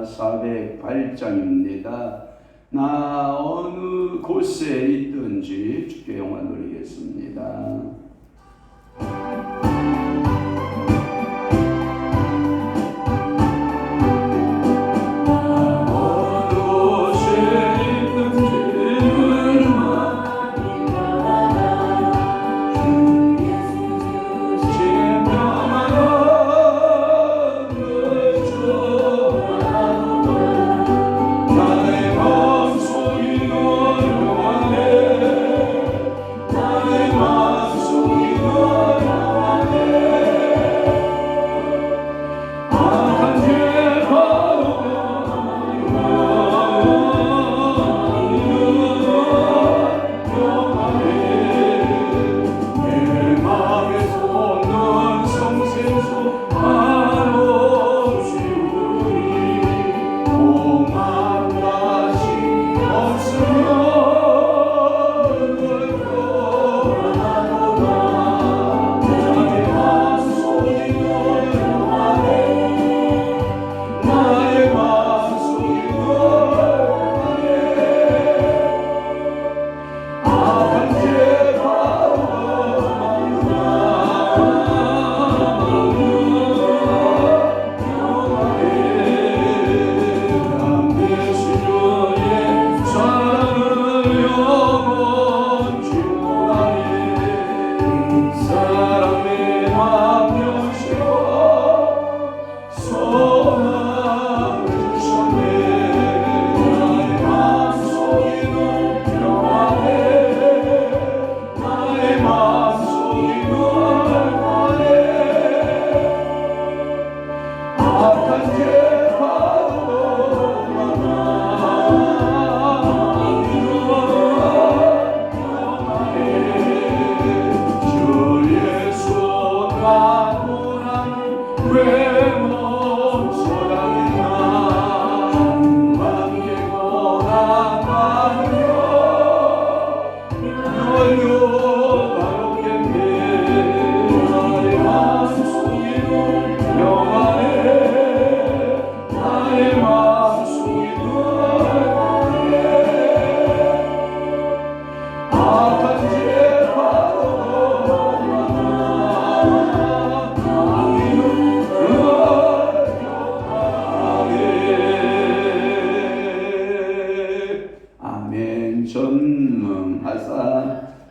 408장입니다. 나 어느 곳에 있든지 주께 영광 돌리겠습니다.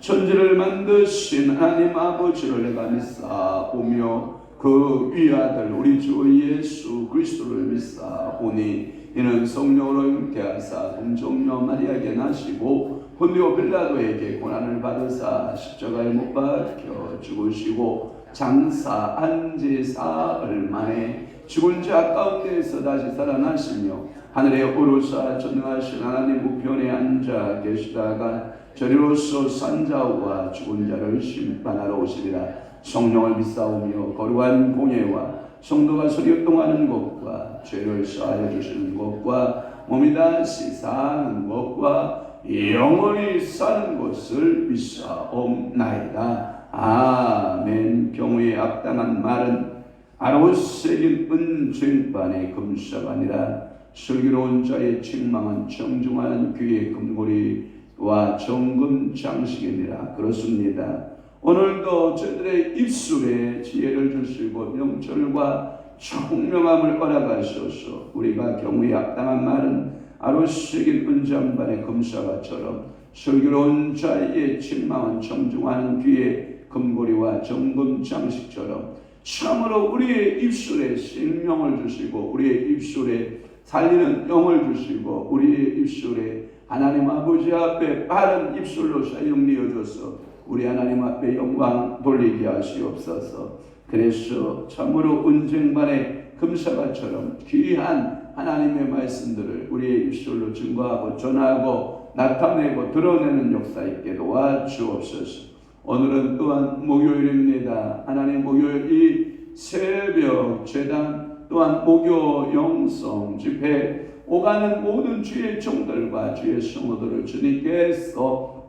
천지를 만드신 하나님 아버지를 내가 믿사오며 그 위아들 우리 주 예수 그리스도를 믿사오니 이는 성령으로 잉태하사 동정녀 마리아에게 나시고 본디오 빌라도에게 고난을 받으사 십자가에 못 박혀 죽으시고 장사한 지 사흘 만에 죽은 자 가운데에서 다시 살아나시며 하늘에 오르사 전능하신 하나님 우편에 앉아 계시다가 저리로서 산자와 죽은 자를 심판하러 오시리라. 성령을 믿사오며 거룩한 공예와 성도가 소리통하는 것과 죄를 사하여 주시는 것과 몸이 다시 사는 것과 영원히 사는 것을 믿사옵나이다. 아멘. 경우에 악당한 말은 아로새긴 은쟁반의 금사반이라. 슬기로운 자의 책망은 정중한 귀의 금고리와 정금 장식이니라. 그렇습니다. 오늘도 저희들의 입술에 지혜를 주시고 명철과 총명함을 허락하셔서 우리가 경우에 악당한 말은 아로새긴 은장반의 금사과처럼 슬기로운 자의 책망은 정중한 귀의 금고리와 정금 장식처럼 참으로 우리의 입술에 생명을 주시고 우리의 입술에 살리는 영을 주시고 우리의 입술에 하나님 아버지 앞에 바른 입술로 사용되어줘서 우리 하나님 앞에 영광 돌리게 하시옵소서. 그래서 참으로 은쟁반의 금사과처럼 귀한 하나님의 말씀들을 우리의 입술로 증거하고 전하고 나타내고 드러내는 역사 있게 도와주옵소서. 오늘은 또한 목요일입니다. 하나님 목요일 이 새벽 제단 또한 목요 영성 집회 오가는 모든 주의 종들과 주의 성도들을 주님께서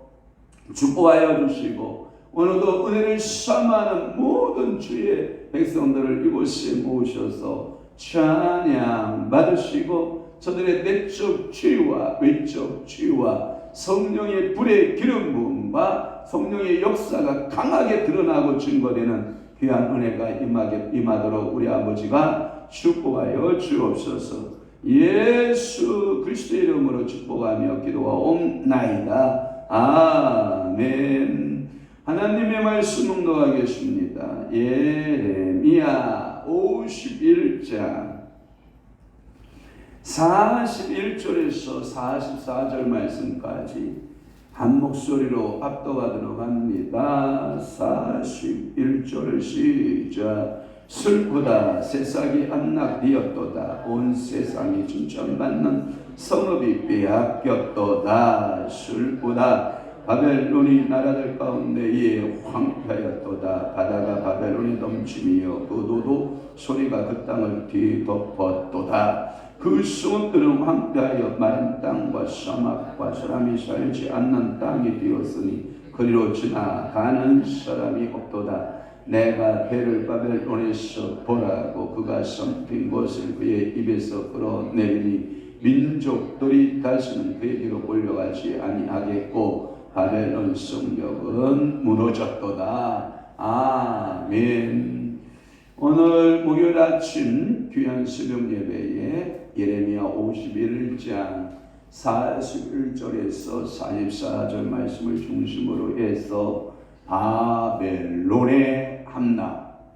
축복하여 주시고 오늘도 은혜를 삼아하는 모든 주의 백성들을 이곳에 모으셔서 찬양 받으시고 저들의 내적 치유와 외적 치유와 성령의 불의 기름 부음과 성령의 역사가 강하게 드러나고 증거되는 귀한 은혜가 임하도록 우리 아버지가 축복하여 주옵소서. 예수 그리스도의 이름으로 축복하며 기도하옵나이다. 아멘. 하나님의 말씀 묵독하겠습니다. 예레미야 51장 41절에서 44절 말씀까지 한 목소리로 압도하도록 합니다. 41절 시작. 슬프다 세상이 안락되었도다. 온 세상이 칭찬받는 성읍이 빼앗겼도다. 슬프다 바벨론이 나라들 가운데에 황폐하였도다. 바다가 바벨론이 넘침이여 그 노도 소리가 그 땅을 뒤덮었도다. 그 수원들은 황폐하여 마른 땅과 사막과 사람이 살지 않는 땅이 되었으니 그리로 지나가는 사람이 없도다. 내가 배를 바벨론에서 보라고 그가 섬긴 것을 그의 입에서 끌어내리니 민족들이 다시는 그에게로 몰려가지 아니하겠고 바벨론 성벽은 무너졌도다. 아멘. 오늘 목요일 아침 귀한 새벽 예배에 예레미야 51장 41절에서 44절 말씀을 중심으로 해서 바벨론의 함락,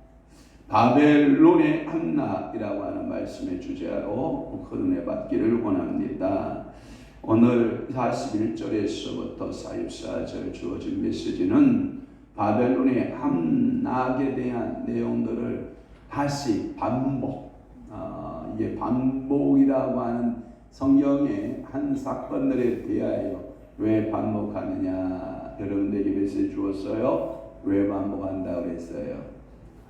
바벨론의 함락이라고 하는 말씀의 주제로 큰 은혜 받기를 원합니다. 오늘 41절에서부터 44절 주어진 메시지는 바벨론의 함락에 대한 내용들을 다시 반복, 이게 반복이라고 하는 성경의 한 사건들에 대하여 왜 반복하느냐, 여러분들에게 메시지 주었어요. 왜 반복한다고 그랬어요?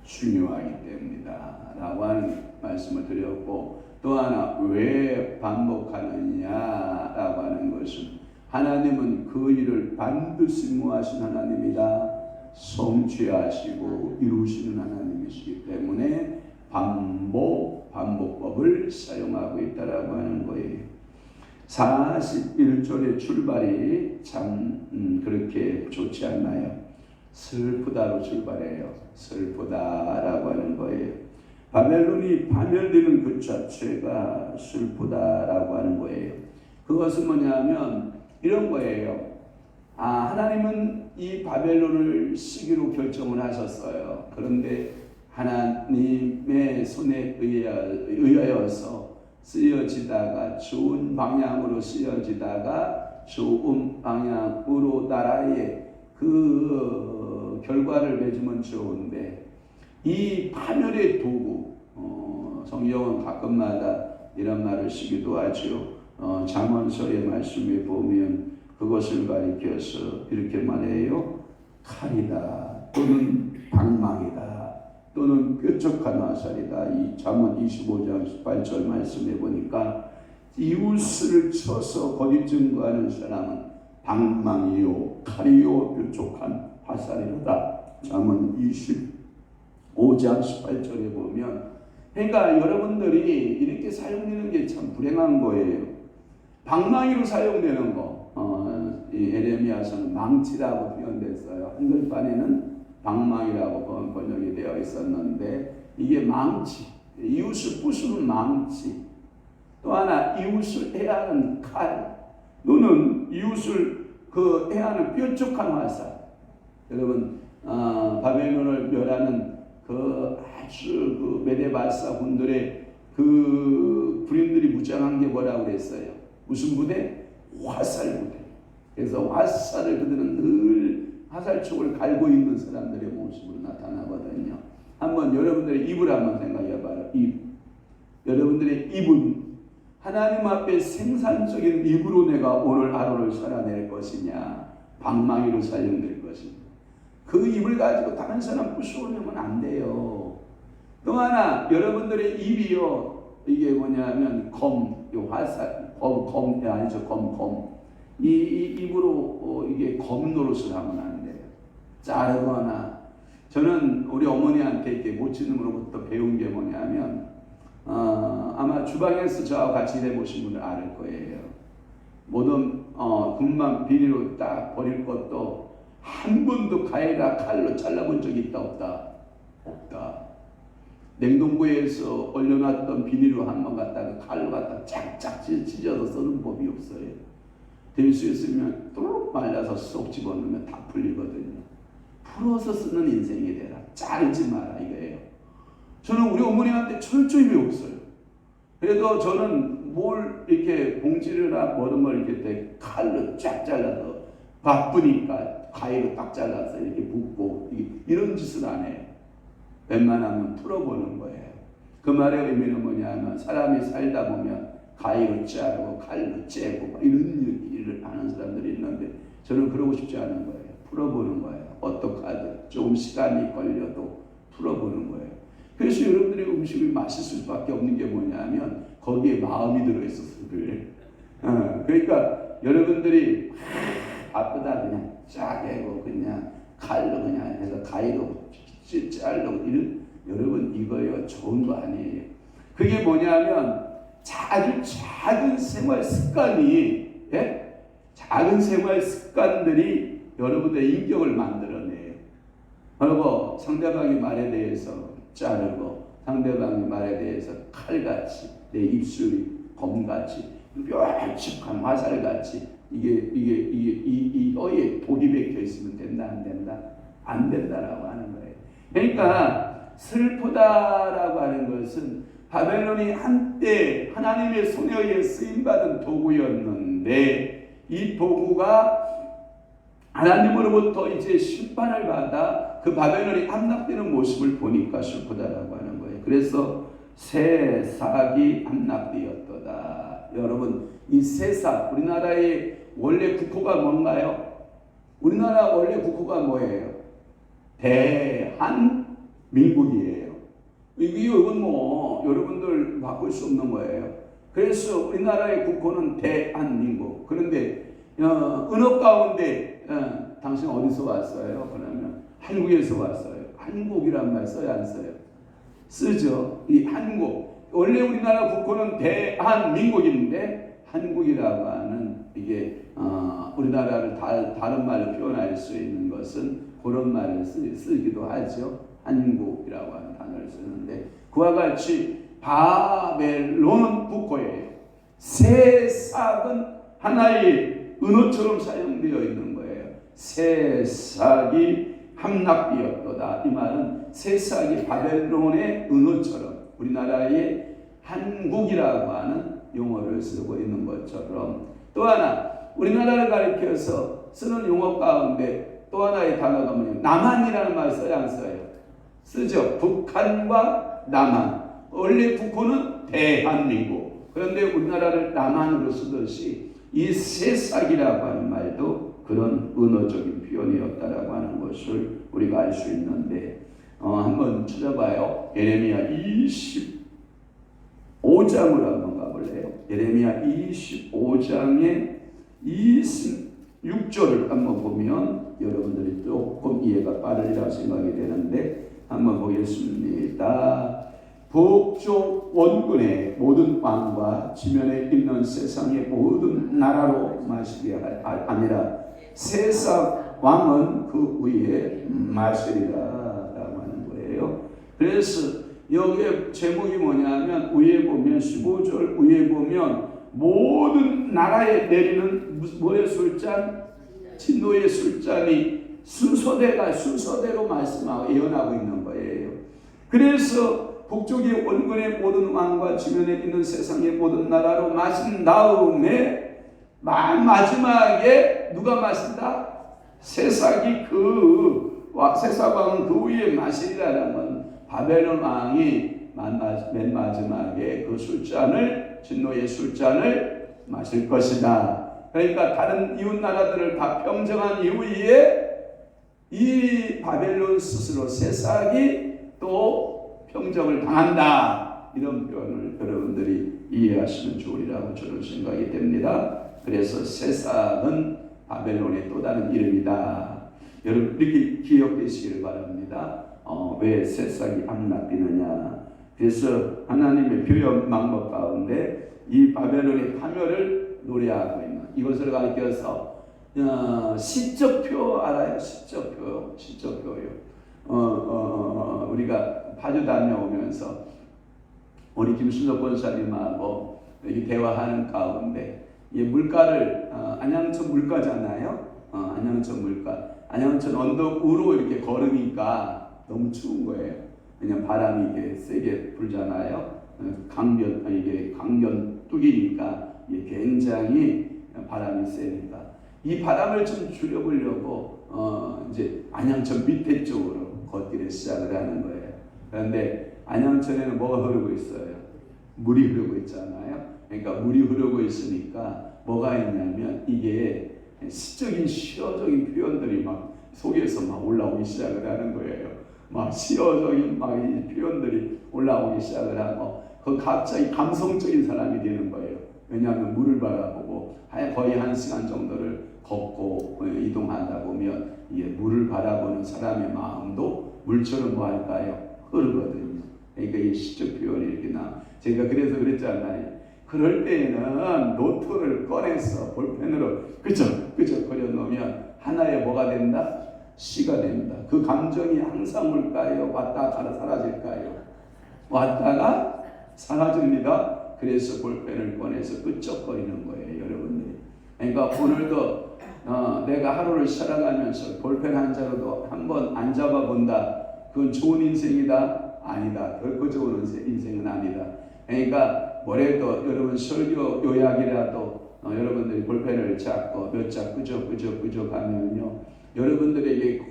중요하기 때문이다 라고 하는 말씀을 드렸고, 또 하나 왜 반복하느냐라고 하는 것은 하나님은 그 일을 반드시 무하신 하나님이다, 성취하시고 이루시는 하나님이시기 때문에 반복법을 사용하고 있다라고 하는 거예요. 41절의 출발이 참 그렇게 좋지 않나요? 슬프다로 출발해요. 슬프다라고 하는 거예요. 바벨론이 파멸되는 그 자체가 슬프다라고 하는 거예요. 그것은 뭐냐면 이런 거예요. 하나님은 이 바벨론을 쓰기로 결정을 하셨어요. 그런데 하나님의 손에 의하여서 쓰여지다가 좋은 방향으로 쓰여지다가 좋은 방향으로 나라의 그 결과를 맺으면 좋은데, 이 파멸의 도구, 성경은 가끔마다 이런 말을 쓰기도 하죠. 잠언서의 말씀에 보면 그것을 가리켜서 이렇게 말해요. 칼이다, 또는 방망이다, 또는 뾰족한 화살이다. 이 잠언 25장 18절 말씀에 보니까 이웃을 쳐서 거짓 증거하는 사람은 방망이요 칼이요 뾰족한 화살이로다. 잠언 25장 18절에 보면, 그러니까 여러분들이 이렇게 사용되는 게 참 불행한 거예요. 방망이로 사용되는 거, 이 에레미야서는 망치라고 표현됐어요. 한글판에는 방망이라고 번역이 되어 있었는데, 이게 망치, 이웃을 부수는 망치, 또 하나 이웃을 해하는 칼, 또는 이웃을 해하는 뾰족한 화살. 여러분, 바벨론을 멸하는 아주 메데바사 군들의 군인들이 무장한 게 뭐라고 그랬어요? 무슨 부대? 화살 부대. 그래서 화살을 그들은 늘 화살촉을 갈고 있는 사람들의 모습으로 나타나거든요. 한번 여러분들의 입을 한번 생각해봐요. 여러분들의 입은 하나님 앞에 생산적인 입으로 내가 오늘 하루를 살아낼 것이냐, 방망이로 사용될 것이냐. 그 입을 가지고 다른 사람 부수려면 안 돼요. 또 하나, 여러분들의 입이요, 이게 뭐냐면 화살, 검. 이 입으로 이게 검 노릇을 하면 안 돼요. 자르거나. 저는 우리 어머니한테 이렇게 모친으로부터 배운 게 뭐냐면, 아마 주방에서 저와 같이 일해보신 분은 알 거예요. 모든 금방 비닐로 딱 버릴 것도 한 번도 가위나 칼로 잘라본 적이 있다 없다? 없다. 냉동고에서 얼려놨던 비닐로 한 번 갖다가 칼로 갖다 짝짝 찢어서 쓰는 법이 없어요. 될 수 있으면 또 말라서 쏙 집어넣으면 다 풀리거든요. 풀어서 쓰는 인생이 되라. 자르지 마라 이거예요. 저는 우리 어머니한테 철저히 배웠어요. 그래도 저는 뭘 이렇게 봉지를나 모든 걸 이렇게 칼로 쫙 잘라서 바쁘니까 가위로 딱 잘라서 이렇게 붓고 이런 짓을 안 해요. 웬만하면 풀어보는 거예요. 그 말의 의미는 뭐냐면 사람이 살다 보면 가위로 자르고 칼로 째고 이런 일을 하는 사람들이 있는데 저는 그러고 싶지 않은 거예요. 풀어보는 거예요. 어떡하든 조금 시간이 걸려도 풀어보는 거예요. 그래서 여러분들의 음식이 맛있을 수밖에 없는 게 뭐냐면 거기에 마음이 들어있어서 그래요. 그러니까 여러분들이 바쁘다 그냥 짜게고 그냥 칼로 그냥 해서 가위로 자르고 이런 여러분 이거요 좋은 거 아니에요. 그게 뭐냐면 아주 작은 생활 습관이 작은 생활 습관들이 여러분의 인격을 만들어내요. 그리고 상대방의 말에 대해서 자르고 상대방의 말에 대해서 칼같이 내 입술이 검같이 뾰족한 화살같이 이게 어에 독이 박혀 있으면 된다 안 된다? 안 된다라고 하는 거예요. 그러니까 슬프다라고 하는 것은 바벨론이 한때 하나님의 손에 의해 쓰임받은 도구였는데 이 도구가 하나님으로부터 이제 심판을 받아 그 바벨론이 함락되는 모습을 보니까 슬프다라고 하는 거예요. 그래서 새싹이 함락되었도다. 여러분 이 새싹 우리나라의 원래 국호가 뭔가요? 우리나라 원래 국호가 뭐예요? 대한민국이에요. 이건 뭐 여러분들 바꿀 수 없는 거예요. 그래서 우리나라의 국호는 대한민국. 그런데 언어 가운데 당신 어디서 왔어요? 그러면 한국에서 왔어요. 한국이란 말 써요 안 써요? 쓰죠. 이 한국 원래 우리나라 국호는 대한민국인데 한국이라고 하는 이게 우리나라를 다른 말로 표현할 수 있는 것은 그런 말을 쓰기도 하죠. 한국이라고 하는 단어를 쓰는데 그와 같이 바벨론은 국호예요. 새싹은 하나의 은어처럼 사용되어 있는 거예요. 새싹이 함락되었도다. 이 말은 새싹이 바벨론의 은어처럼 우리나라의 한국이라고 하는 용어를 쓰고 있는 것처럼 또 하나 우리나라를 가리켜서 쓰는 용어 가운데 또 하나의 단어가 뭐냐면 남한이라는 말 써요 안 써요? 쓰죠. 북한과 남한. 원래 국호는 대한민국. 그런데 우리나라를 남한으로 쓰듯이 이 새싹이라고 하는 말도 그런 언어적인 표현이었다라고 하는 것을 우리가 알 수 있는데 한번 찾아봐요. 예레미야 25장으로 한번 가볼래요. 예레미야 25장의 26절을 한번 보면 여러분들이 조금 이해가 빠르리라고 생각이 되는데 한번 보겠습니다. 북쪽 원군의 모든 왕과 지면에 있는 세상의 모든 나라로 마시게 아니라 세상 왕은 그 위에 마시리라 라고 하는 거예요. 그래서 여기에 제목이 뭐냐면 위에 보면 15절 위에 보면 모든 나라에 내리는 뭐의 술잔? 진노의 술잔이 순서대로 말씀하고 예언하고 있는 거예요. 그래서 북쪽의 원군의 모든 왕과 지면에 있는 세상의 모든 나라로 마신 다음에 마지막에 누가 마신다? 새싹이 새싹 왕은 그 위에 마시리라는 건 바벨론 왕이 맨 마지막에 그 술잔을 진노의 술잔을 마실 것이다. 그러니까 다른 이웃 나라들을 다 평정한 이후에 이 바벨론 스스로 새싹이 또 평정을 당한다. 이런 표현을 여러분들이 이해하시면 좋으리라고 저는 생각이 됩니다. 그래서 새싹은 바벨론의 또 다른 이름이다. 여러분 이렇게 기억되시기를 바랍니다. 왜 새싹이 함락되느냐? 그래서 하나님의 표현 방법 가운데 이 바벨론의 파멸을 노래하고 있는 이것을 가리켜서 시적표 알아요? 시적표요. 우리가 파주 다녀오면서 우리 김순석 권사님하고 여기 대화하는 가운데 이 물가를 안양천 물가잖아요. 안양천 물가. 안양천 언덕 위로 이렇게 걸으니까 너무 추운 거예요. 왜냐면 바람이 이게 세게 불잖아요. 이게 강변 뚝이니까 이게 굉장히 바람이 세니까 이 바람을 좀 줄여보려고 이제 안양천 밑에 쪽으로 걷기를 시작을 하는 거예요. 그런데 안양천에는 뭐가 흐르고 있어요? 물이 흐르고 있잖아요. 그러니까 물이 흐르고 있으니까 뭐가 있냐면 이게 시적인 시어적인 표현들이 막 속에서 막 올라오기 시작을 하는 거예요. 막 시어적인 막 이 표현들이 올라오기 시작을 하고 그 갑자기 감성적인 사람이 되는 거예요. 왜냐하면 물을 바라보고 거의 1시간 정도를 걷고 이동하다 보면 이게 물을 바라보는 사람의 마음도 물처럼 뭐 할까요? 흐르거든요. 그러니까 이 시적 표현이 이렇게 나. 제가 그래서 그랬잖아요. 그럴 때에는 노트를 꺼내서 볼펜으로 그저 그려놓으면 하나의 뭐가 된다? 시가 됩니다. 그 감정이 항상 올까요? 왔다가 사라질까요? 왔다가 사라집니다. 그래서 볼펜을 꺼내서 끄적거리는 거예요, 여러분들이. 그러니까 오늘도 내가 하루를 살아가면서 볼펜 한 자로도 한번 안 잡아본다. 그건 좋은 인생이다? 아니다. 결코 좋은 인생은 아니다. 그러니까 뭐래도 여러분 설교 요약이라도 여러분들이 볼펜을 잡고 몇 자 끄적 가면요. 여러분들에게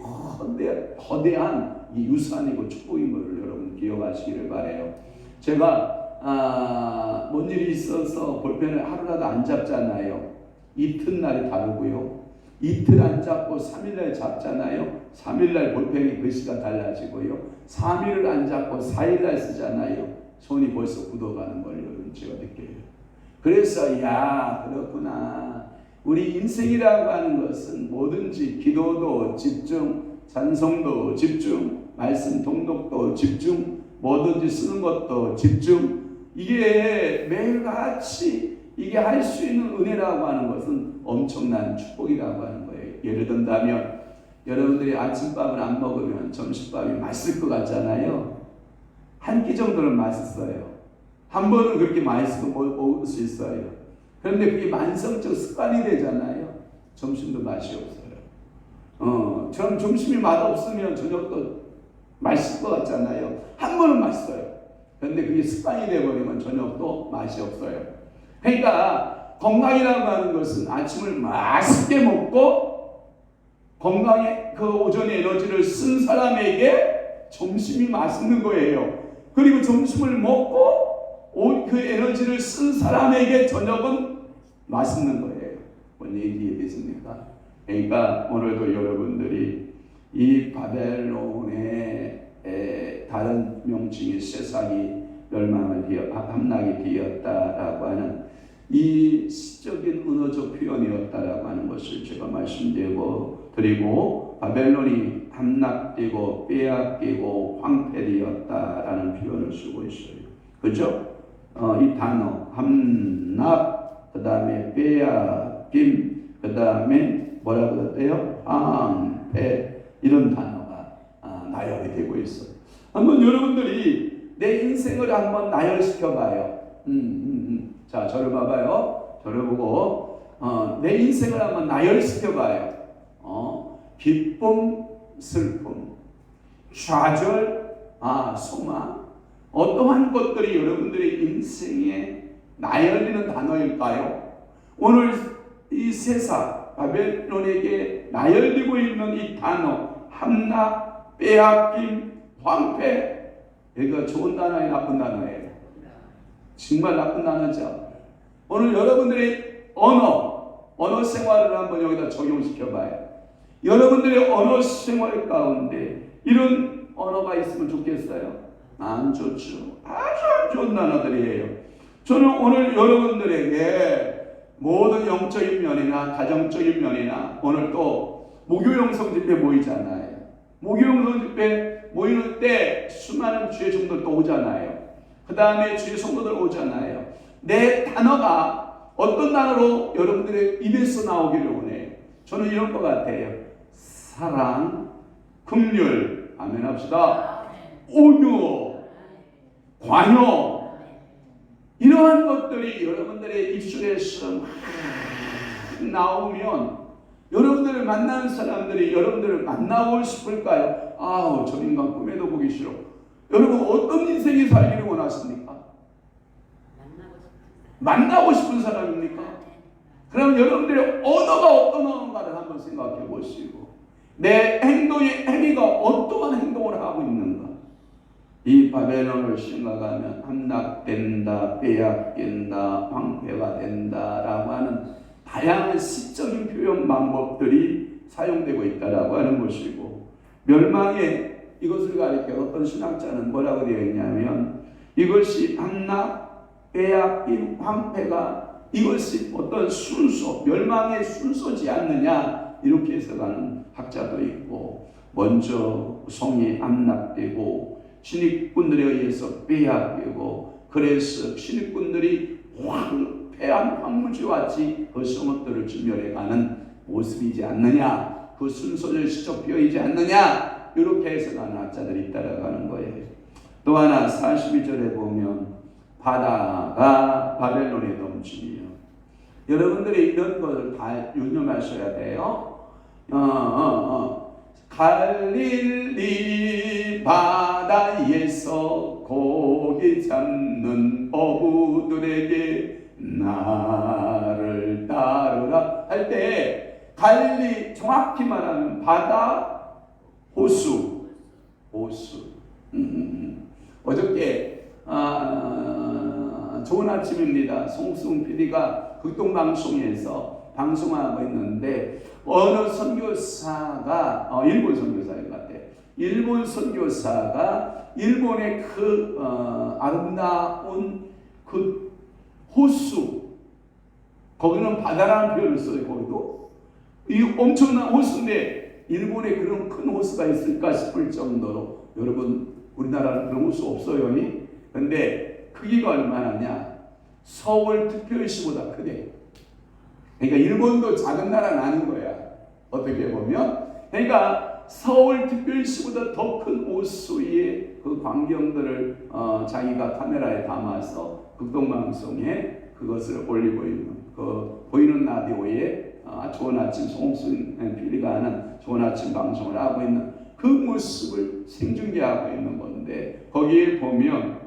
거대한 이 유산이고 축복인 것을 여러분 기억하시기를 바라요. 제가 뭔 일이 있어서 볼펜을 하루라도 안 잡잖아요. 이튿날이 다르고요. 이틀 안 잡고 3일날 잡잖아요. 3일날 볼펜이 글씨가 달라지고요. 3일을 안 잡고 4일날 쓰잖아요. 손이 벌써 굳어가는 걸 여러분 제가 느껴요. 그래서 야 그렇구나. 우리 인생이라고 하는 것은 뭐든지 기도도 집중, 찬송도 집중, 말씀 통독도 집중, 뭐든지 쓰는 것도 집중. 이게 매일같이 이게 할 수 있는 은혜라고 하는 것은 엄청난 축복이라고 하는 거예요. 예를 든다면 여러분들이 아침밥을 안 먹으면 점심밥이 맛있을 것 같잖아요. 한 끼 정도는 맛있어요. 한 번은 그렇게 맛있어 먹을 수 있어요. 그런데 그게 만성적 습관이 되잖아요. 점심도 맛이 없어요. 저는 점심이 맛없으면 저녁도 맛있을 것 같잖아요. 한 번은 맛있어요. 그런데 그게 습관이 되어버리면 저녁도 맛이 없어요. 그러니까 건강이라고 하는 것은 아침을 맛있게 먹고 건강에 그 오전의 에너지를 쓴 사람에게 점심이 맛있는 거예요. 그리고 점심을 먹고 그 에너지를 쓴 사람에게 저녁은 맛있는 거예요. 뭔 얘기 이해되십니까? 그러니까 오늘도 여러분들이 이 바벨론의 다른 명칭이 세상이 함락이 되었다라고 하는 이 시적인 은어적 표현이었다라고 하는 것을 제가 말씀드리고 바벨론이 함락되고 빼앗기고 황폐되었다라는 표현을 쓰고 있어요. 그죠? 이 단어 함락, 그 다음에 빼앗김, 그 다음에 뭐라고 했대요? 황폐, 이런 단어가 나열이 되고 있어요. 한번 여러분들이 내 인생을 한번 나열시켜 봐요. 자, 저를 봐봐요. 저를 보고 내 인생을 한번 나열시켜 봐요. 기쁨, 슬픔, 좌절, 소망. 어떠한 것들이 여러분들의 인생에 나열되는 단어일까요? 오늘 이 세상 바벨론에게 나열되고 있는 이 단어 함락, 빼앗김, 황폐. 이거 좋은 단어예요, 나쁜 단어예요? 정말 나쁜 단어죠. 오늘 여러분들의 언어 생활을 한번 여기다 적용시켜봐요. 여러분들의 언어 생활 가운데 이런 언어가 있으면 좋겠어요? 안 좋죠. 아주 안 좋은 단어들이에요. 저는 오늘 여러분들에게 모든 영적인 면이나 가정적인 면이나 오늘 또 목요영성 집회 모이잖아요. 목요영성 집회 모이는 때 수많은 주의 종들도 오잖아요. 그 다음에 주의 성도들 오잖아요. 내 단어가 어떤 단어로 여러분들의 입에서 나오기를 원해요. 저는 이런 것 같아요. 사랑, 긍휼, 아멘 합시다. 온유, 관용, 이러한 것들이 여러분들의 입술에서 막 나오면 여러분들을 만나는 사람들이 여러분들을 만나고 싶을까요? 아우, 저 인간 꿈에도 보기 싫어. 여러분 어떤 인생이 살기를 원하십니까? 만나고 싶은 사람입니까? 그럼 여러분들의 언어가 어떤 언어인가를 한번 생각해 보시고 내 행위가 어떠한 행동을 하고 있는가. 이 바벨론을 생각하면 함락된다, 빼앗긴다, 황폐가 된다라고 하는 다양한 시적인 표현 방법들이 사용되고 있다라고 하는 것이고, 멸망의 이것을 가리켜 어떤 신학자는 뭐라고 되어 있냐면 이것이 함락, 빼앗김, 황폐가 이것이 어떤 순서, 멸망의 순서지 않느냐 이렇게 해석하는 학자도 있고, 먼저 성이 함락되고 신입군들에 의해서 빼앗기고 그래서 신입군들이 황폐한 황무지와 같이 그 성읍들을 진멸해가는 모습이지 않느냐, 그 순서를 시적 표현이지 않느냐 이렇게 해석하는 학자들이 있다라고 하는 거예요. 또 하나 42절에 보면 바다가 바벨론의 넘침이요. 여러분들이 이런 것을 다 유념하셔야 돼요. 갈릴리 바다에서 고기 잡는 어부들에게 나를 따르라 할 때 갈릴리, 정확히 말하면 바다, 호수. 어저께 좋은 아침입니다. 송승 PD가 극동방송에서 방송하고 있는데 어느 선교사가 일본 선교사인 것 같아요. 일본 선교사가 일본의 그 아름다운 그 호수, 거기는 바다라는 표현을 써요. 거기도 이 엄청난 호수인데 일본에 그런 큰 호수가 있을까 싶을 정도로, 여러분 우리나라는 그런 호수 없어요. 근데 크기가 얼마나냐, 서울특별시보다 크대. 그러니까 일본도 작은 나라는 아닌 거야, 어떻게 보면. 그러니까 서울특별시보다 더 큰 호수의 그 광경들을 자기가 카메라에 담아서 극동방송에 그것을 올리고 있는, 그 보이는 라디오에 좋은 아침 송승 PD가 하는 좋은 아침 방송을 하고 있는 그 모습을 생중계하고 있는 건데, 거기에 보면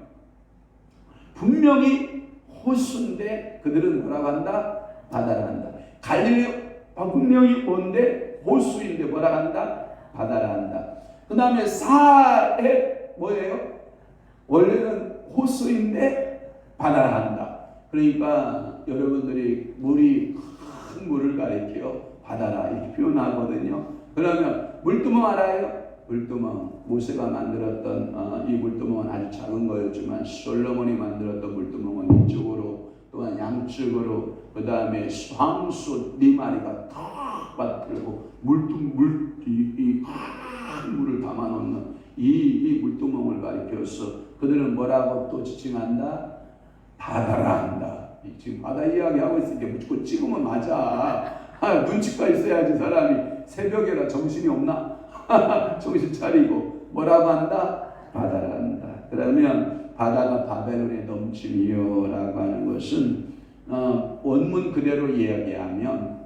분명히 호수인데 그들은 뭐라고 한다? 바다를 한다. 갈릴리 분명히 온데 호수인데 뭐라 한다? 바다를 한다. 그 다음에 사에 뭐예요? 원래는 호수인데 바다를 한다. 그러니까 여러분들이 물이 큰 물을 가리켜 바다라 이렇게 표현하거든요. 그러면 물두멍 알아요? 물두멍, 모세가 만들었던 이 물두멍은 아주 작은 거였지만 솔로몬이 만들었던 물두멍은 이쪽으로 또한 양쪽으로, 그 다음에 황소 4마리가 탁 받들고 큰 물을 담아놓는 이 물두멍을 가리켜서 그들은 뭐라고 또 지칭한다? 바다라 한다. 지금 바다 이야기하고 있으니까 무조건 찍으면 맞아. 눈치가 있어야지. 사람이 새벽에라 정신이 없나? 정신 차리고 뭐라고 한다? 바다라 한다. 그러면 바다가 바벨론의 넘침이요 라고 하는 것은 원문 그대로 이야기하면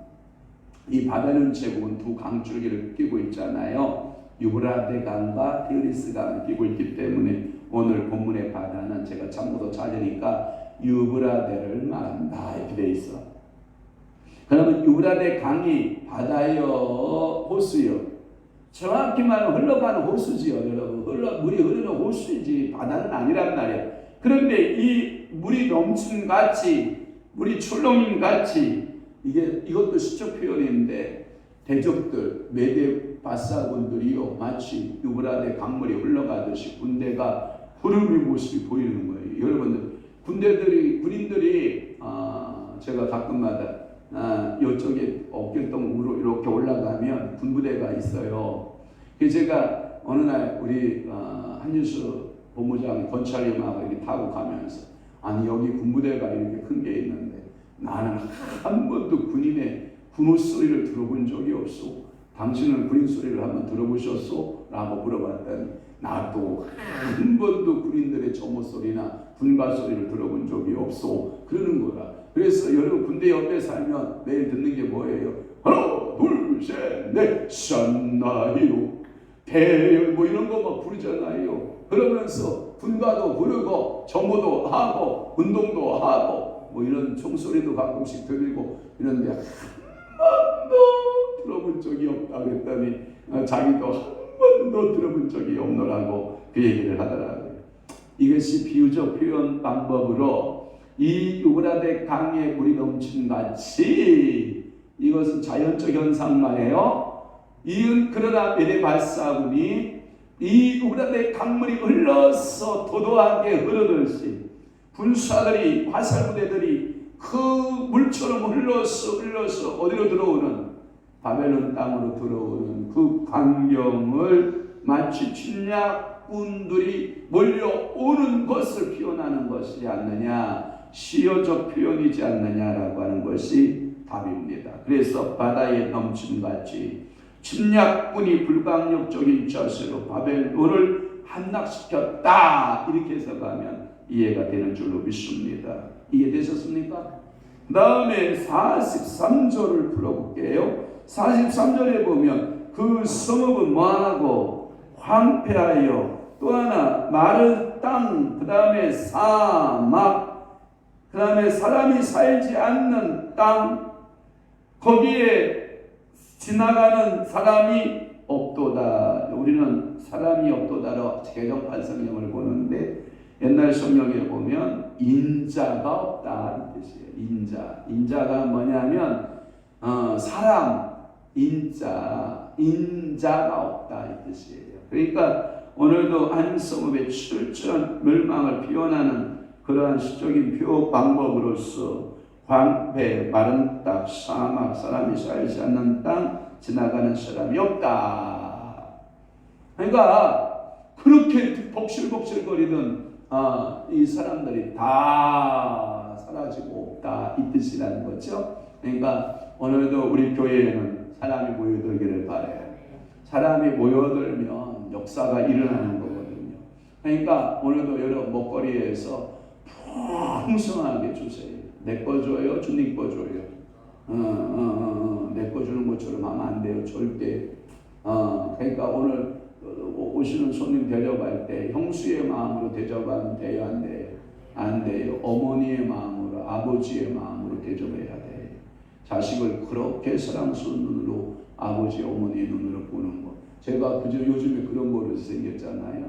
이 바벨론 제국은 두 강줄기를 끼고 있잖아요. 유브라데 강과 티그리스 강을 끼고 있기 때문에 오늘 본문의 바다는 제가 참고도 찾으니까 유브라데를 말한다 이렇게 돼 있어. 그러면 유브라데 강이 바다요, 호수요? 정확히 말하면 흘러가는 호수지요, 여러분. 물이 흐르는 호수이지 바다는 아니란 말이에요. 그런데 이 물이 넘친 같이, 물이 출렁임 같이, 이것도 시적 표현인데 대적들, 메데 바사군들이요 마치 유브라데 강물이 흘러가듯이 군대가 흐름의 모습이 보이는 거예요. 여러분들 군인들이 제가 가끔마다 이쪽에 어길동으로 이렇게 올라가면 군부대가 있어요. 그래서 제가 어느 날 우리 한유수 본부장 건찰님하고 이렇게 타고 가면서 아니 여기 군부대가 이렇게 큰 게 있는데 나는 한 번도 군인의 군호 소리를 들어본 적이 없소. 당신은 군인 소리를 한번 들어보셨소? 라고 물어봤더니 나도 한 번도 군인들의 점호 소리나 군가 소리를 들어본 적이 없소. 그러는 거라. 그래서 여러분 군대 옆에 살면 매일 듣는 게 뭐예요? 하나 둘 셋 넷 샷나이요 대열 뭐 이런 거 막 부르잖아요. 그러면서 군가도 부르고 점호도 하고 운동도 하고 뭐 이런 총소리도 가끔씩 들리고 이런데 한 번도 들어본 적이 없다 그랬더니 자기도 한 번도 들어본 적이 없노라고 그 얘기를 하더라고요. 이것이 비유적 표현 방법으로 이 유브라데 강에 물이 넘친 같이 이것은 자연적 현상만이에요. 이은 그러나 메데발사군이 이 유브라데 강물이 흘러서 도도하게 흐르듯이 군사들이 화살부대들이 그 물처럼 흘러서 어디로 들어오는 바벨론 땅으로 들어오는 그 광경을 마치 침략군들이 몰려오는 것을 표현하는 것이지 않느냐, 시어적 표현이지 않느냐라고 하는 것이 답입니다. 그래서 바다에 넘침같이 침략군이 불강력적인 자세로 바벨론을 함락시켰다 이렇게 해석하면 이해가 되는 줄로 믿습니다. 이해되셨습니까? 그 다음에 43절을 풀어볼게요. 43절에 보면 그 성읍은 뭐하고 황폐하여 또 하나 마른 땅, 그 다음에 사막, 그 다음에 사람이 살지 않는 땅, 거기에 지나가는 사람이 없도다. 우리는 사람이 없도다로 개정판 성경을 보는데 옛날 성경에 보면 인자가 없다 이 뜻이에요. 인자가 뭐냐면 사람 인자가 없다 이 뜻이에요. 그러니까 오늘도 한 성읍의 철저한 멸망을 표현하는 그러한 시적인 표 방법으로서 황폐, 마른 땅, 사막, 사람이 살지 않는 땅, 지나가는 사람이 없다. 그러니까 그렇게 복실복실거리던 이 사람들이 다 사라지고 없다 이 뜻이라는 거죠. 그러니까 오늘도 우리 교회에는 사람이 모여들기를 바라요. 사람이 모여들면 역사가 일어나는 거거든요. 그러니까 오늘도 여러 먹거리에서 풍성하게 주세요. 내 거 줘요, 주님 거 줘요. 내 거 주는 것처럼 하면 안 돼요, 절대. 그러니까 오늘 오시는 손님 대접할 때 형수의 마음으로 대접하면 돼요, 안 돼요? 안 돼요. 어머니의 마음으로, 아버지의 마음으로 대접해야 돼요. 자식을 그렇게 사랑스러운 눈으로 아버지, 어머니의 눈으로 보는 것. 제가 그저 요즘에 그런 버릇이 생겼잖아요.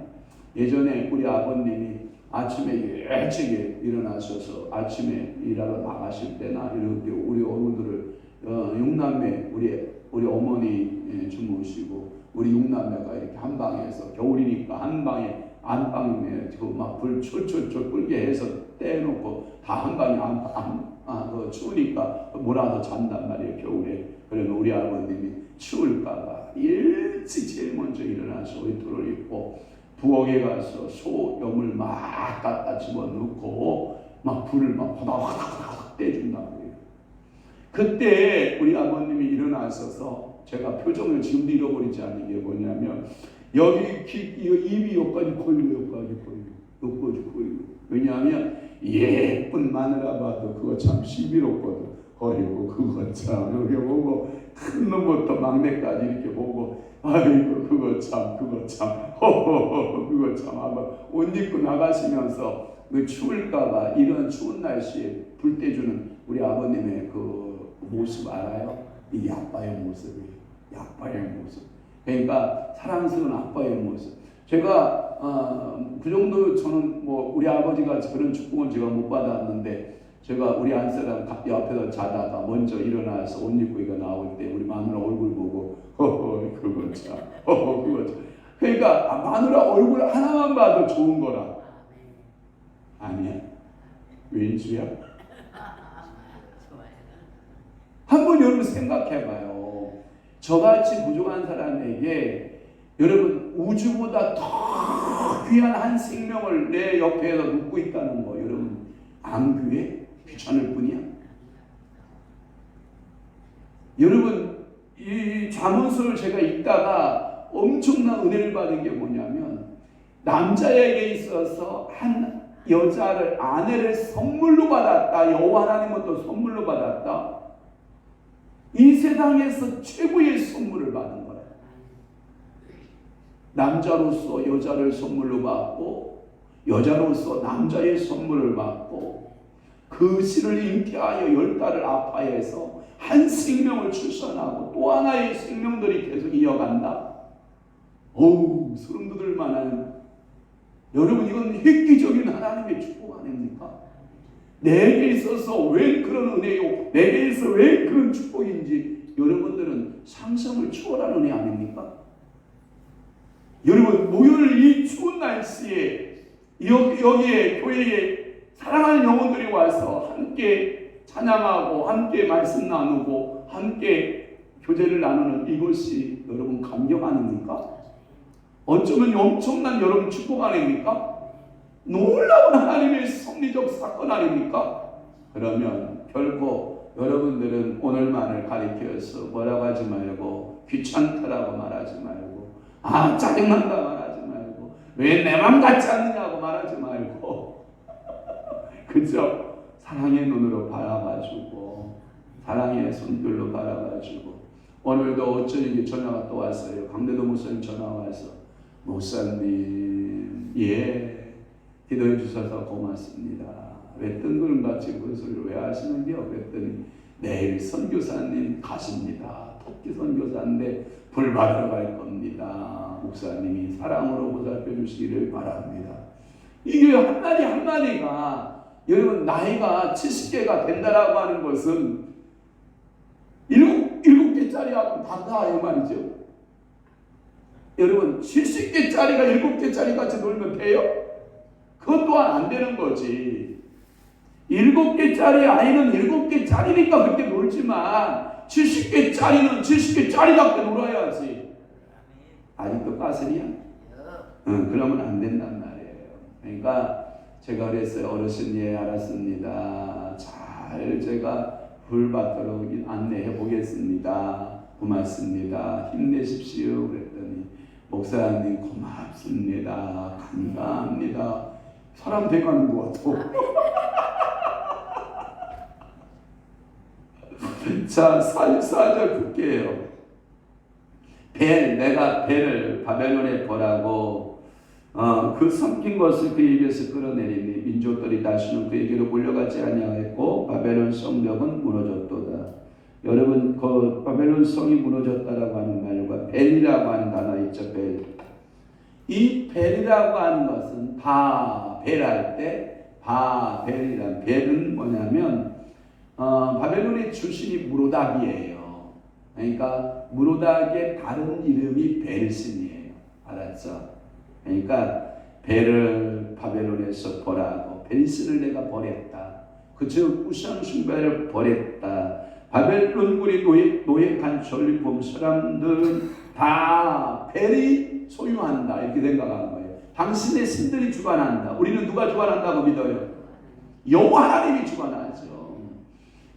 예전에 우리 아버님이 아침에 일찍 일어나셔서 아침에 일하러 나가실 때나 이럴 때 우리 어머니들을 육남매 우리 어머니 주무시고 우리 육남매가 이렇게 한 방에서 겨울이니까 한 방에 안방에 막 불 철철철 끌게 해서 떼놓고 다 한 방에 추우니까 몰아서 잔단 말이에요 겨울에. 그러면 우리 아버님이 추울까봐 일찍 제일 먼저 일어나서 외투를 입고 부엌에 가서 소염을 막 갖다 집어넣고 막 불을 막 화닥화닥 떼준다고요. 그때 우리 아버님이 일어나셔서 제가 표정을 지금도 잃어버리지 않는 게 뭐냐면 여기 입이 여기까지 보여요. 여기까지 보여요. 왜냐하면 예쁜 마누라 봐도 그거 참 시비롭거든. 거리고 그거 참 여기 보고 큰 놈부터 막내까지 이렇게 보고 아이고 그거 참 그거 참 아마 옷 입고 나가시면서 그 추울까봐 이런 추운 날씨에 불 떼주는 우리 아버님의 그 모습 알아요? 이게 아빠의 모습이에요. 아빠의 모습. 그러니까 사랑스러운 아빠의 모습. 제가 그 정도 저는 뭐 우리 아버지가 그런 축복은 제가 못 받았는데 제가 우리 안사람 옆에서 자다가 먼저 일어나서 옷 입고 이거 나올 때 우리 마누라 얼굴 보고 그거 참 그거 참. 그러니까 마누라 얼굴 하나만 봐도 좋은 거라. 아니야? 왠지야? 한번 여러분 생각해봐요. 저같이 부족한 사람에게 여러분 우주보다 더 귀한 한 생명을 내 옆에서 눕고 있다는 거 여러분 안 귀해? 귀찮을 뿐이야. 여러분 이 잠언서를 제가 읽다가 엄청난 은혜를 받은 게 뭐냐면 남자에게 있어서 한 여자를 아내를 선물로 받았다. 여호와 하나님은 또 선물로 받았다. 이 세상에서 최고의 선물을 받은 거라. 남자로서 여자를 선물로 받고 여자로서 남자의 선물을 받고 그 씨를 잉태하여 10달을 아파해서 한 생명을 출산하고 또 하나의 생명들이 계속 이어간다. 어우 소름 돋을 만한 여러분 이건 획기적인 하나님의 축복 아닙니까? 내게 있어서 왜 그런 은혜요? 내게 있어서 왜 그런 축복인지 여러분들은 상상을 초월하는 은혜 아닙니까? 여러분 목요일 이 추운 날씨에 여기에 교회에 사랑하는 영혼들이 와서 함께 찬양하고 함께 말씀 나누고 함께 교제를 나누는 이것이 여러분 감격 아닙니까? 어쩌면 엄청난 여러분 축복 아닙니까? 놀라운 하나님의 섭리적 사건 아닙니까? 그러면 결코 여러분들은 오늘만을 가리켜서 뭐라고 하지 말고 귀찮다라고 말하지 말고 아 짜증난다 말하지 말고 왜 내 맘 같지 않느냐고 말하지 말고 그저 사랑의 눈으로 바라봐주고 사랑의 손길로 바라봐주고 오늘도 어쩐지 전화가 또 왔어요. 강대도 목사님 전화 와서 목사님 예 기도해 주셔서 고맙습니다. 왜 뜬구름같이 그 소리를 왜 하시는데요? 그랬더니 내일 선교사님 가십니다. 토끼 선교사인데 불 받으러 갈 겁니다. 목사님이 사랑으로 보살펴 주시기를 바랍니다. 이게 한마디 한마디가 여러분 나이가 70개가 된다라고 하는 것은 일곱 개짜리하고 같다 이 말이죠. 여러분 70개짜리가 7개짜리 같이 놀면 돼요? 그것 또한 안 되는 거지. 7개짜리 아이는 7개짜리니까 그렇게 놀지만 70개짜리는 70개짜리답게 놀아야지. 아직도 까슬이야? 그러면 안 된단 말이에요. 그러니까 제가 그랬어요. 어르신 예 알았습니다. 잘 제가 불받도록 안내해 보겠습니다. 고맙습니다. 힘내십시오. 그랬더니 목사님 고맙습니다. 감사합니다. 사람 돼가는 것 같아. 자 44절 볼게요. 내가 벨을 바벨론에 벌하고 그 섬긴 것을 그 입에서 끌어내리니 민족들이 다시는 그에게로 몰려가지 아니하였고 바벨론 성벽은 무너졌도다. 여러분 그 바벨론 성이 무너졌다라고 하는 말과 벨이라고 하는 단어 있죠. 벨. 이 벨이라고 하는 것은 바벨할 때 바벨이란 벨은 뭐냐면 바벨론의 출신이 무로닥이에요. 그러니까 무로닥의 다른 이름이 벨신이에요. 알았죠? 그러니까 벨을 바벨론에서 벌하고 벨신을 내가 버렸다. 그저 우상 숭배를 버렸다. 바벨론군이 노획한 전리품 사람들은 다 벨이 소유한다 이렇게 생각하는 거예요. 당신의 신들이 주관한다. 우리는 누가 주관한다고 믿어요? 여호와 하나님이 주관하죠.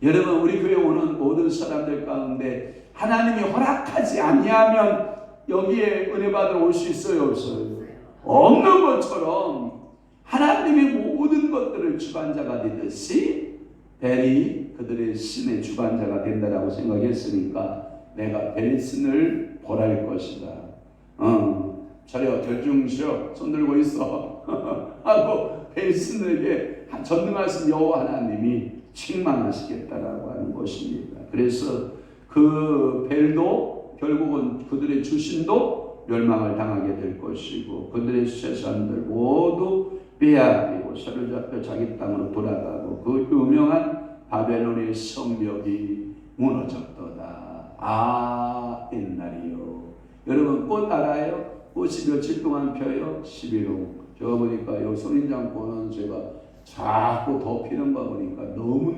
여러분 우리 교회 오는 모든 사람들 가운데 하나님이 허락하지 아니하면 여기에 은혜 받으러 올 수 있어요? 없어요? 없는 것처럼 하나님이 모든 것들을 주관자가 되듯이 벨이 그들의 신의 주관자가 된다라고 생각했으니까 내가 벨의 신을 벌할 것이다. 차려 결중시여 손 들고 있어 하고 벨 신에게 전능하신 여호와 하나님이 책망하시겠다라고 하는 것입니다. 그래서 그 벨도 결국은 그들의 주신도 멸망을 당하게 될 것이고 그들의 세상들 모두 빼앗기고 사로잡혀 자기 땅으로 돌아가고 그 유명한 바벨론의 성벽이 무너졌도다. 아 옛날이요. 여러분 꽃 알아요? 꽃이 며칠 동안 펴요? 11호. 저 보니까 요 선인장꽃은 제가 자꾸 더 피는 거 보니까 너무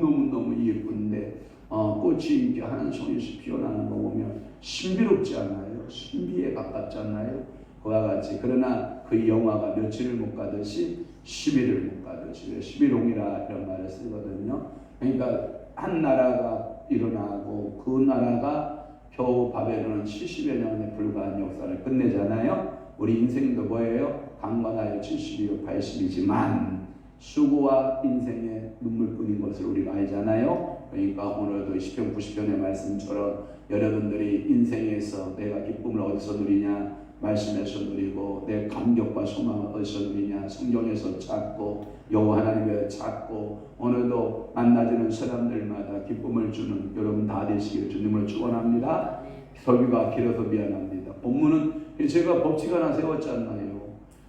예쁜데 꽃이 이렇게 한 송이씩 피어나는 거 보면 신비롭지 않아요? 신비에 가깝잖아요. 그와 같이 그러나 그 영화가 며칠을 못 가듯이 10일을 못 가듯이 11홍이라 이런 말을 쓰거든요. 그러니까 한 나라가 일어나고 그 나라가 겨우 바벨론은 70여 년에 불과한 역사를 끝내잖아요. 우리 인생도 뭐예요? 강건하여 70이요 80이지만 수고와 인생의 눈물뿐인 것을 우리가 알잖아요. 그러니까 오늘도 시편 90편의 말씀처럼 여러분들이 인생에서 내가 기쁨을 어디서 누리냐, 말씀에서 누리고 내 감격과 소망을 어디서 누리냐, 성경에서 찾고 여호와 하나님을 찾고 오늘도 만나지는 사람들마다 기쁨을 주는 여러분 다 되시길 주님을 축원합니다. 설교가 길어서 미안합니다. 본문은 제가 법칙 하나 세웠잖아요.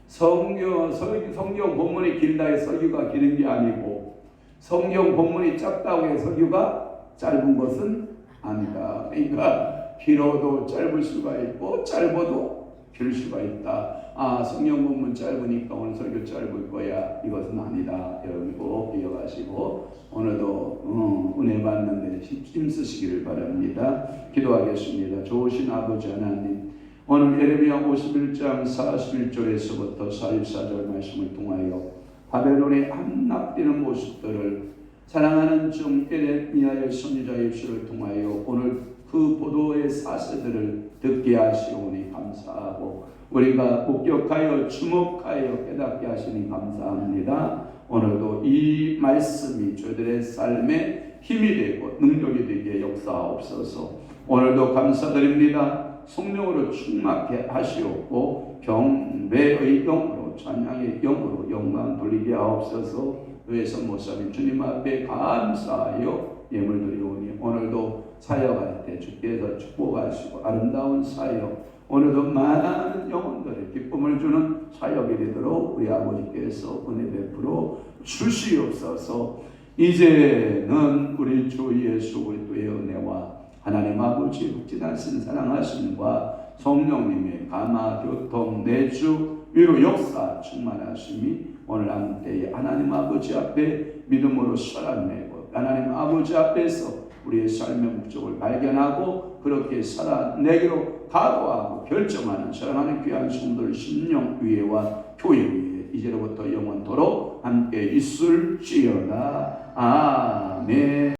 성경 본문이 길다 해서 설교가 기는 게 아니고 성경 본문이 짧다고 해서 설교가 짧은 것은 아니다. 그러니까 길어도 짧을 수가 있고 짧아도 길 수가 있다. 성경 본문 짧으니까 오늘 설교 짧을 거야. 이것은 아니다. 여러분 꼭 기억하시고 오늘도 은혜 받는 데 힘쓰시기를 바랍니다. 기도하겠습니다. 좋으신 아버지 하나님, 오늘 예레미야 51장 41절에서부터 44절 말씀을 통하여 바벨론의 함락되는 모습들을 사랑하는 종 예레미야의 선지자의 입술을 통하여 오늘 그 보도의 사세들을 듣게 하시오니 감사하고 우리가 목격하여 주목하여 깨닫게 하시니 감사합니다. 오늘도 이 말씀이 저희들의 삶에 힘이 되고 능력이 되게 역사하옵소서. 오늘도 감사드립니다. 성령으로 충만케 하시옵고 경배의 영으로 찬양의 영으로 영광 돌리게 하옵소서. 의성 목사님 주님 앞에 감사하여 예물 드리오니 오늘도 사역할 때 주께서 축복하시고 아름다운 사역, 오늘도 많은 영혼들의 기쁨을 주는 사역이 되도록 우리 아버지께서 은혜 베풀어 주시옵소서. 이제는 우리 주 예수 그리스도의 은혜와 하나님 아버지의 극진하신 사랑하심과 성령님의 감화 교통 내주 위로 역사 충만하심이 오늘 남은 때에 하나님 아버지 앞에 믿음으로 살아내고 하나님 아버지 앞에서 우리의 삶의 목적을 발견하고 그렇게 살아내기로 각오하고 결정하는 사랑하는 귀한 성도들 심령 위에와 교회 위에 이제로부터 영원토록 함께 있을지어다. 아멘.